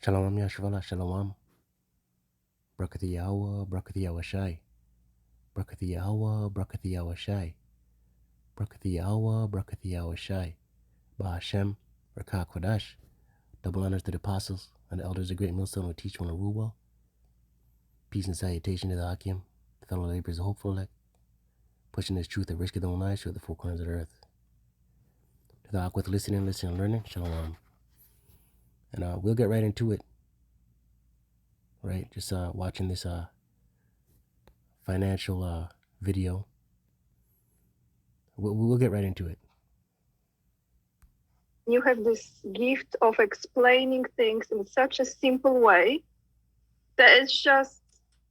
Shalom Yashvala, Shalom. Brakat Yahawah, Brakat Yahawashi. Brakat Yahawah, Brakat Yahawashi. Brakat Yahawah, Brakat Yahawashi. Bahasham, Rawchaa, Qadash. Double honors to the apostles and the elders of Great Millstone who teach one to rule well. Peace and salutation to the Hakim, the fellow laborers of hopeful elect, pushing this truth at risk of their own lives through the four corners of the earth. To the Ak with listening, learning, Shalom. And we'll get right into it. Right, just watching this financial video. We'll get right into it. You have this gift of explaining things in such a simple way that it's just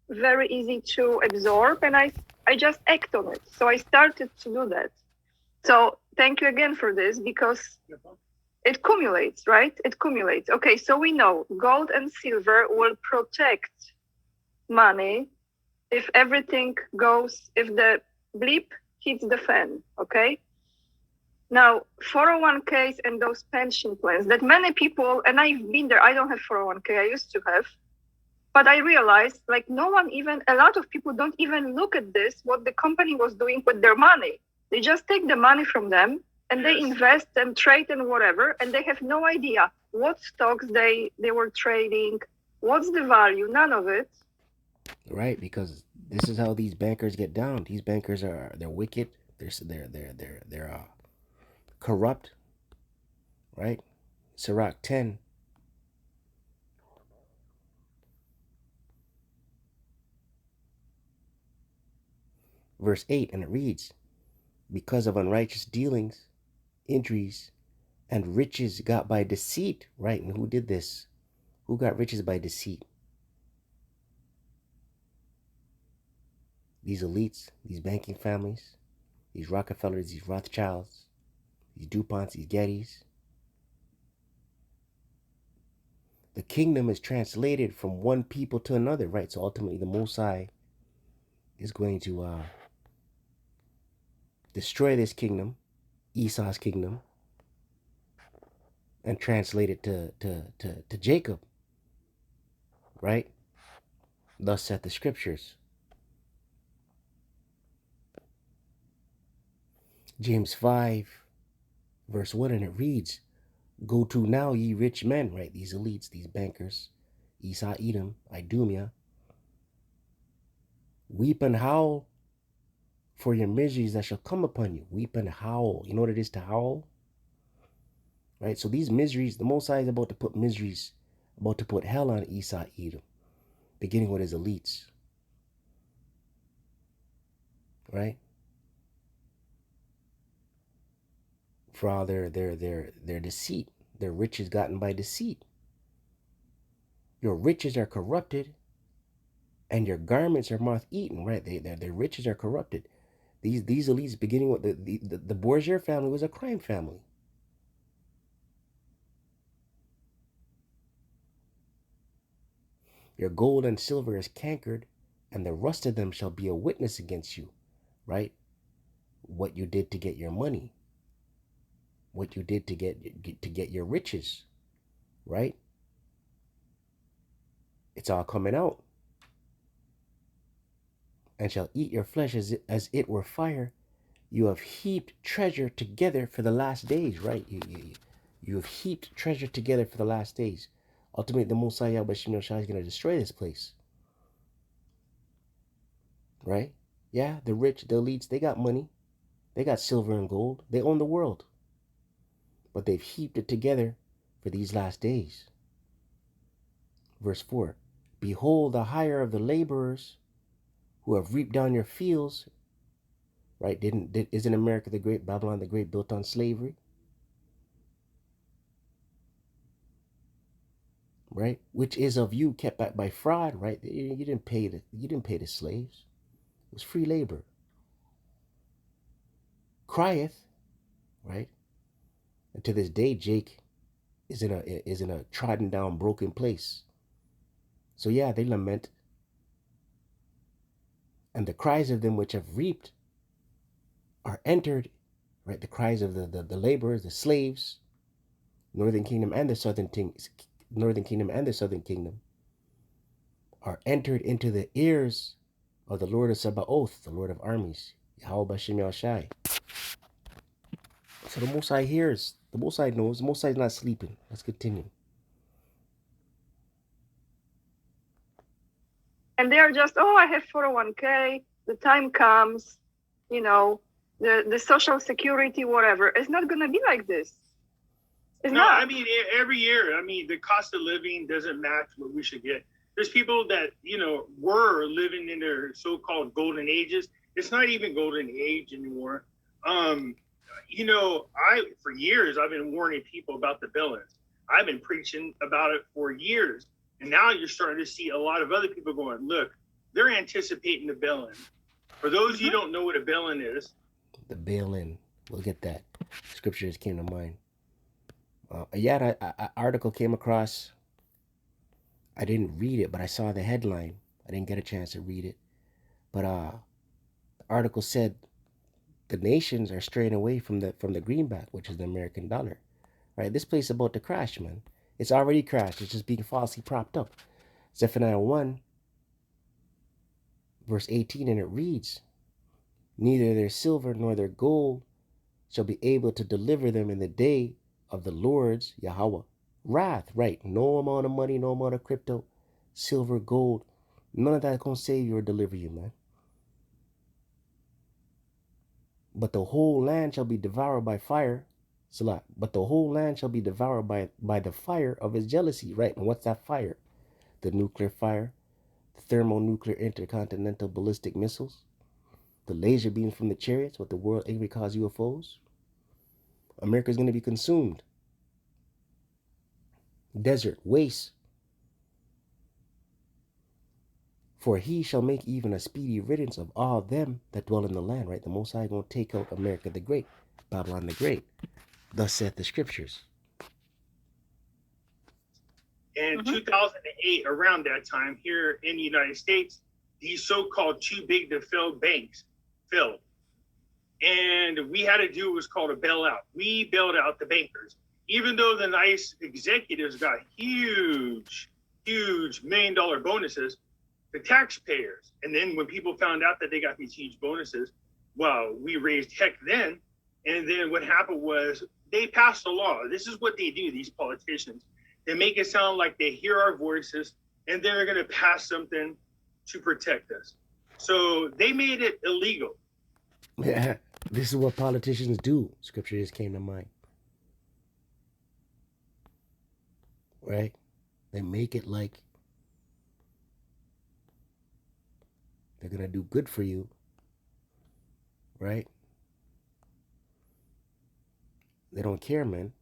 very easy to absorb, and I just act on it. So I started to do that. So thank you again for this, because it cumulates, right? It cumulates. Okay, so we know gold and silver will protect money if everything goes, if the blip hits the fan, okay? Now, 401ks and those pension plans that many people, and I've been there, I don't have 401k, I used to have, but I realized like no one even, a lot of people don't even look at this, what the company was doing with their money. They just take the money from them and they invest and trade and whatever, and they have no idea what stocks they were trading, what's the value, none of it. Right, because this is how these bankers get down. These bankers they're wicked. They're corrupt. Right, Sirach 10. Verse 8, and it reads, because of unrighteous dealings, injuries, and riches got by deceit. Right, and who did this? Who got riches by deceit? These elites, these banking families, these Rockefellers, these Rothschilds, these DuPonts, these Gettys. The kingdom is translated from one people to another, right? So ultimately the Most High is going to destroy this kingdom, Esau's kingdom, and translate it to Jacob, right? Thus saith the scriptures. James 5, verse 1, and it reads, go to now, ye rich men, right? These elites, these bankers, Esau, Edom, Idumea, weep and howl for your miseries that shall come upon you. Weep and howl. You know what it is to howl? Right? So these miseries, the Most High is about to put miseries, about to put hell on Esau, Edom, beginning with his elites. Right? For all their deceit, their riches gotten by deceit. Your riches are corrupted, and your garments are moth-eaten. Right? Their riches are corrupted. These elites, beginning with the Borgia family, was a crime family. Your gold and silver is cankered, and the rust of them shall be a witness against you. Right? What you did to get your money. What you did to get your riches, right? It's all coming out. And shall eat your flesh as it were fire. You have heaped treasure together for the last days, right? You have heaped treasure together for the last days. Ultimately, the Most High Yahawashi is going to destroy this place, right? Yeah, the rich, the elites, they got money. They got silver and gold. They own the world. But they've heaped it together for these last days. Verse 4, behold the hire of the laborers who have reaped down your fields, right? Isn't America the great, Babylon the great, built on slavery? Right? Which is of you kept back by fraud, right? You didn't pay the slaves. It was free labor. Crieth, right? And to this day, Jake is in a trodden down, broken place. So yeah, they lament. And the cries of them which have reaped are entered, right? The cries of the laborers, the slaves, northern kingdom and the southern northern kingdom and the southern kingdom, are entered into the ears of the Lord of Sabaoth, the Lord of armies, Yahawah Bahasham Yahawashi. So the Most High hears, the Most High knows, the Most High is not sleeping. Let's continue. And they are just, oh, I have 401k, the time comes, you know, the social security, whatever. It's not going to be like this. It's not. I mean, every year, I mean, the cost of living doesn't match what we should get. There's people that, you know, were living in their so-called golden ages. It's not even golden age anymore. You know, for years, I've been warning people about the billings. I've been preaching about it for years. And now you're starting to see a lot of other people going, look, they're anticipating the billing. For those of you who don't know what a billing is. The billing. We'll get that. Scripture just came to mind. An article came across. I didn't read it, but I saw the headline. I didn't get a chance to read it. But the article said the nations are straying away from the greenback, which is the American dollar. Right? This place is about to crash, man. It's already crashed. It's just being falsely propped up. Zephaniah 1, verse 18, and it reads, neither their silver nor their gold shall be able to deliver them in the day of the Lord's, Yahawah, wrath. Right? No amount of money, no amount of crypto, silver, gold, none of that gonna save you or deliver you, man. But the whole land shall be devoured by fire. Salah. But the whole land shall be devoured by the fire of his jealousy. Right? And what's that fire? The nuclear fire, the thermonuclear intercontinental ballistic missiles, the laser beams from the chariots, what the world angry cause UFOs. America's going to be consumed. Desert, waste. For he shall make even a speedy riddance of all them that dwell in the land. Right? The Most High going to take out America the Great, Babylon the Great. Thus saith the scriptures. In 2008, around that time, here in the United States, these so-called too big to fail banks filled. And we had to do what's called a bailout. We bailed out the bankers. Even though the nice executives got huge $1 million bonuses, the taxpayers. And then when people found out that they got these huge bonuses, well, we raised heck then. And then what happened was they passed a law. This is what they do, these politicians. They make it sound like they hear our voices and they're going to pass something to protect us. So they made it illegal. Yeah, this is what politicians do. Scripture just came to mind. Right? They make it like they're going to do good for you. Right? They don't care, man.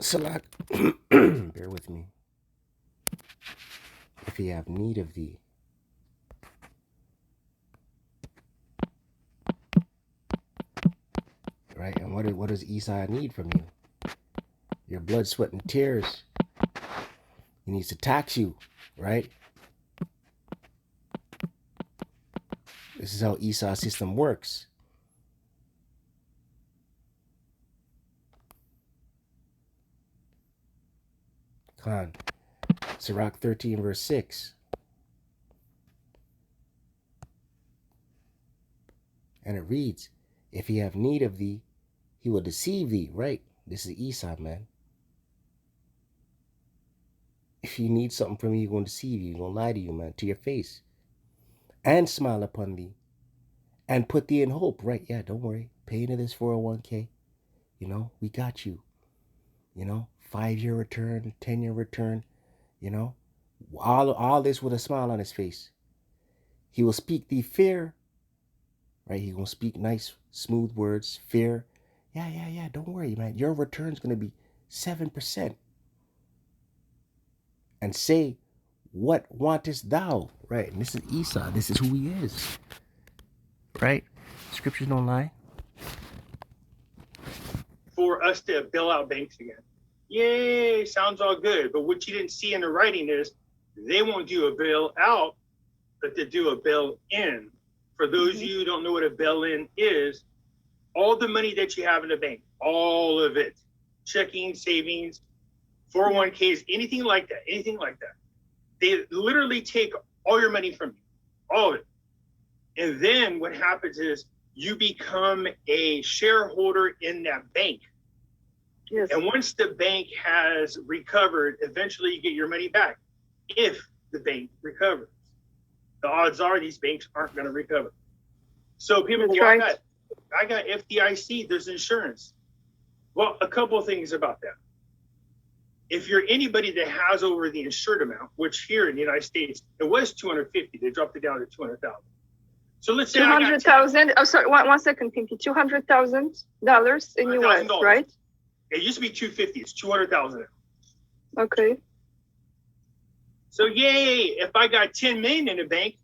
Salak, bear with me. If he have need of thee. Right? And what does Esau need from you? Your blood, sweat, and tears. He needs to tax you, right? This is how Esau's system works. Khan. Sirach 13, verse 6. And it reads, if he have need of thee, he will deceive thee. Right? This is Esau, man. If you need something from you, he's going to deceive you. He's going to lie to you, man, to your face. And smile upon thee. And put thee in hope. Right? Yeah, don't worry. Pay into this 401k. You know, we got you. You know, 5-year return, 10-year return. You know, all this with a smile on his face. He will speak thee fair. Right? He's going to speak nice, smooth words. Fair. Yeah. Don't worry, man. Your return's going to be 7%. And say, what wantest thou? Right? And this is Esau. This is who he is. Right? Scriptures don't lie. For us to bail out banks again. Yay, sounds all good. But what you didn't see in the writing is they won't do a bail-out, but they do a bail-in. For those of you who don't know what a bail-in is, all the money that you have in the bank, all of it, checking, savings, 401ks, anything like that, they literally take all your money from you, all of it. And then what happens is you become a shareholder in that bank. Yes. And once the bank has recovered, eventually you get your money back if the bank recovers. The odds are these banks aren't going to recover. So people go, right. I got FDIC, there's insurance. Well, a couple of things about that. If you're anybody that has over the insured amount, which here in the United States, it was 250, they dropped it down to 200,000. So let's say 200,000. Oh, sorry, one second, Pinky. $200,000 in US, right? It used to be 250. It's 200,000. Okay. So yay! If I got 10 million in the bank,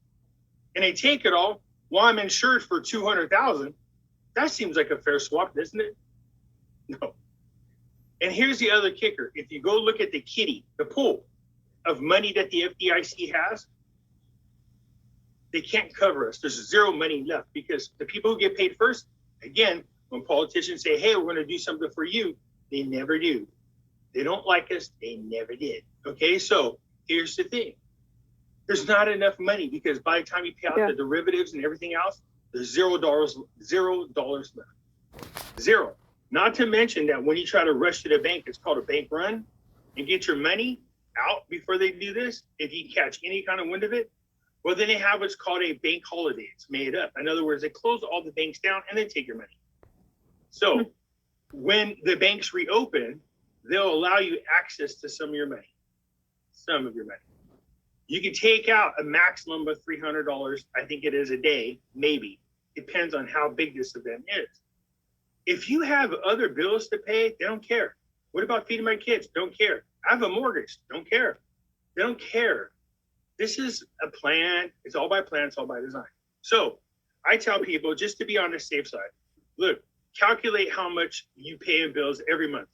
and they take it all, while I'm insured for 200,000, that seems like a fair swap, doesn't it? No. And here's the other kicker: if you go look at the kitty, the pool of money that the FDIC has, they can't cover us. There's zero money left because the people who get paid first, again, when politicians say, hey, we're going to do something for you, they never do. They don't like us. They never did. Okay, so here's the thing. There's not enough money because by the time you pay out the derivatives and everything else, there's $0 left. Zero. Not to mention that when you try to rush to the bank, it's called a bank run, and get your money out before they do this, if you catch any kind of wind of it, well, then they have what's called a bank holiday. It's made up. In other words, they close all the banks down and then take your money. So when the banks reopen, they'll allow you access to some of your money. Some of your money. You can take out a maximum of $300, I think it is a day, maybe. Depends on how big this event is. If you have other bills to pay, they don't care. What about feeding my kids? Don't care. I have a mortgage. Don't care. They don't care. This is a plan. It's all by plan. It's all by design. So I tell people, just to be on the safe side, look, calculate how much you pay in bills every month.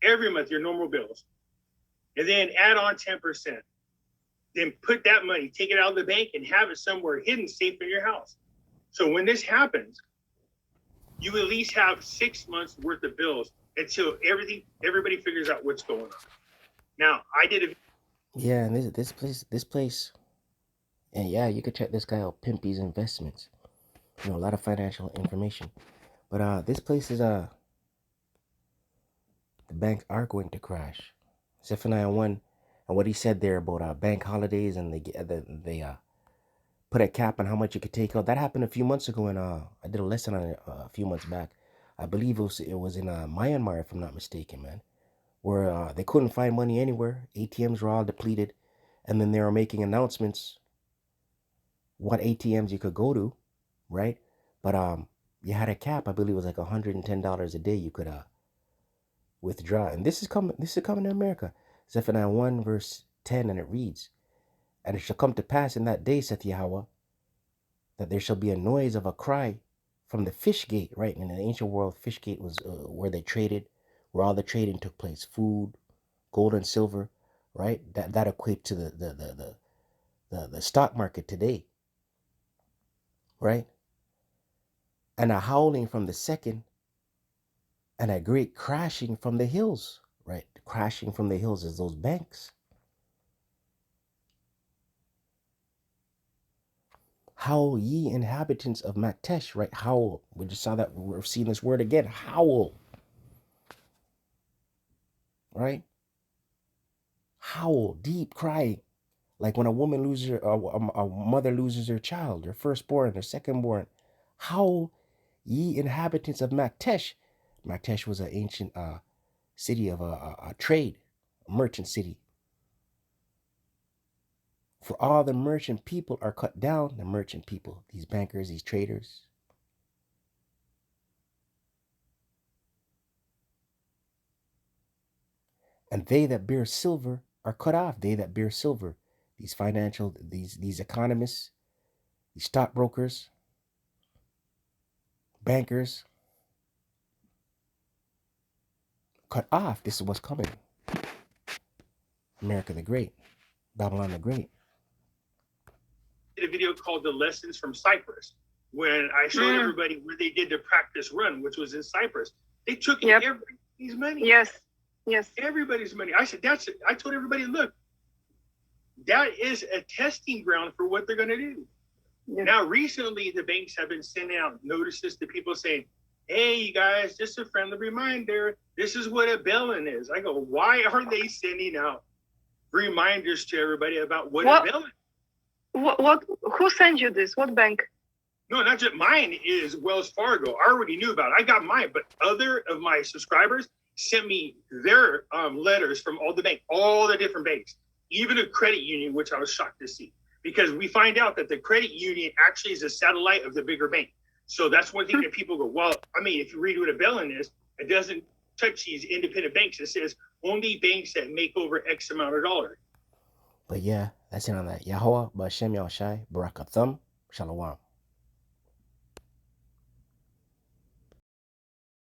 Every month, your normal bills. And then add on 10%. Then put that money, take it out of the bank and have it somewhere hidden safe in your house. So when this happens, you at least have 6 months worth of bills until everybody figures out what's going on. Now, I did a Yeah, and this place, and yeah, you could check this guy out, Pimpy's Investments. You know, a lot of financial information. But this place is the banks are going to crash. Zephaniah 1, and what he said there about bank holidays, and they put a cap on how much you could take out. That happened a few months ago, and I did a lesson on it a few months back. I believe it was in Myanmar, if I'm not mistaken, man, where they couldn't find money anywhere. ATMs were all depleted, and then they were making announcements what ATMs you could go to, right? But you had a cap. I believe it was like $110 a day you could withdraw. And this is coming to America. Zephaniah 1 verse 10, and it reads, "And it shall come to pass in that day, saith Yahawah, that there shall be a noise of a cry from the fish gate," right? In the ancient world, fish gate was where they traded, where all the trading took place, food, gold and silver, right? That equate to the stock market today, right? And a howling from the second, and a great crashing from the hills, right? Crashing from the hills is those banks. Howl, ye inhabitants of Maktesh, right? Howl. We just saw that. We're seeing this word again. Howl. Right? Howl, deep crying. Like when a woman loses a mother loses her child, her firstborn, her secondborn. Howl, ye inhabitants of Maktesh. Maktesh was an ancient city of a trade, a merchant city. For all the merchant people are cut down, the merchant people, these bankers, these traders. And they that bear silver are cut off. They that bear silver, these financial, these economists, these stockbrokers, bankers, cut off. This is what's coming. America the Great. Babylon the Great. Did a video called The Lessons from Cyprus, when I showed everybody where they did the practice run, which was in Cyprus. They took everybody's money. Yes. Everybody's money. I said, I told everybody, look, that is a testing ground for what they're going to do. Yeah. Now, recently, the banks have been sending out notices to people saying, hey, you guys, just a friendly reminder, this is what a bail-in is. I go, why are they sending out reminders to everybody about what a bail-in? Who sent you this? What bank? No, not just mine is Wells Fargo. I already knew about it. I got mine, but other of my subscribers sent me their letters from all the different banks, even a credit union, which I was shocked to see, because we find out that the credit union actually is a satellite of the bigger bank. So that's one thing that people go, well, I mean, if you read what a bail-in is, it doesn't touch these independent banks. It says only banks that make over X amount of dollars. But yeah, that's it on that. Yahawah, Bahasham, Yahawashi, Barak, Ahtha, Shalom.